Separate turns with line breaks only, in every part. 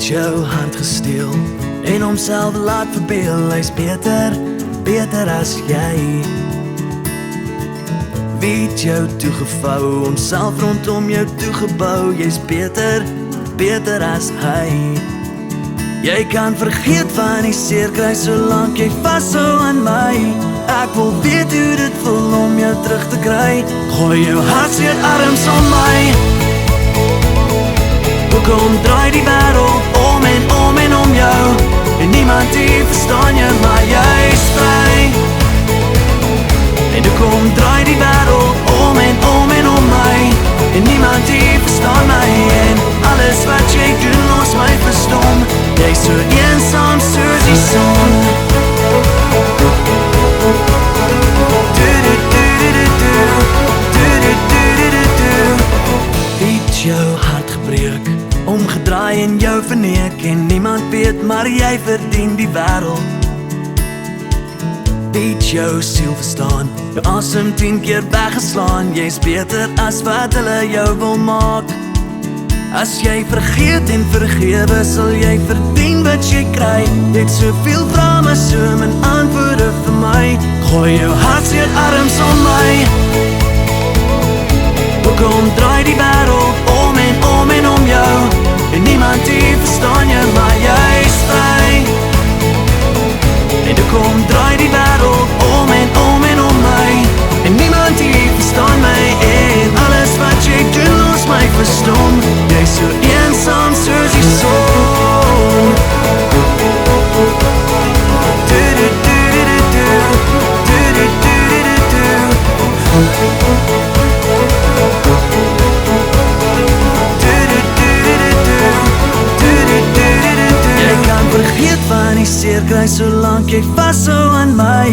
jou hart gesteel en homself laat verbeel, hy's beter, beter as jy. Wie het jou toegevou, homself rondom jou toegebou, jy's beter, beter as hy. Jy kan vergeet van die seer kry, solank jy vashou aan my. Ek wil weet hoe dit voel om jou terug te kry. Gooi jou hartseer arms om my. Hoekom draai die wêreld om en om jou, en niemand die verstaan jou, maar jy's vry. En hoekom draai die wêreld om en om my, en niemand die verstaan my, en alles wat jy doen los my verstom. Jy's so eensaam soos die son. Het jou hart gebreek, omgedraai en jou verneek, en niemand weet, maar jy verdien die wêreld. Het jou siel verstaan, jou asem 10 keer weggeslaan, jy's beter as wat hulle jou wil maak. As jy vergeet en vergewe, sal jy verdien wat jy kry. Jy het soveel vrae, maar so min antwoorde vir my. Gooi jou hartseer arms om my. Hoekom draai die wêreld om en om jou, en niemand die verstaan jou, maar jy's vry. En hoekom draai die wêreld om en om my, en niemand die verstaan my, en alles wat jy doen los my verstom. Jy's so eensaam soos die son. Jy kan vergeet van die seer kry, solank jy vashou aan my.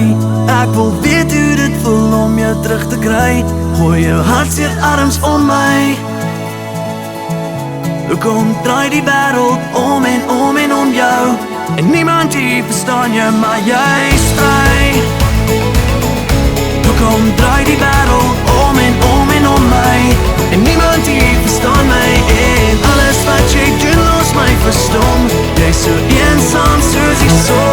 Ek wil weet hoe dit voel om jou terug te kry. Gooi jou hartseer arms om my. Hoekom draai die wêreld om en om jou, en niemand die verstaan jou, maar jy's vry. Hoekom draai die wêreld om en om my, en niemand die verstaan my, en alles wat jy doen los my verstom. Jy's so eensaam soos die son.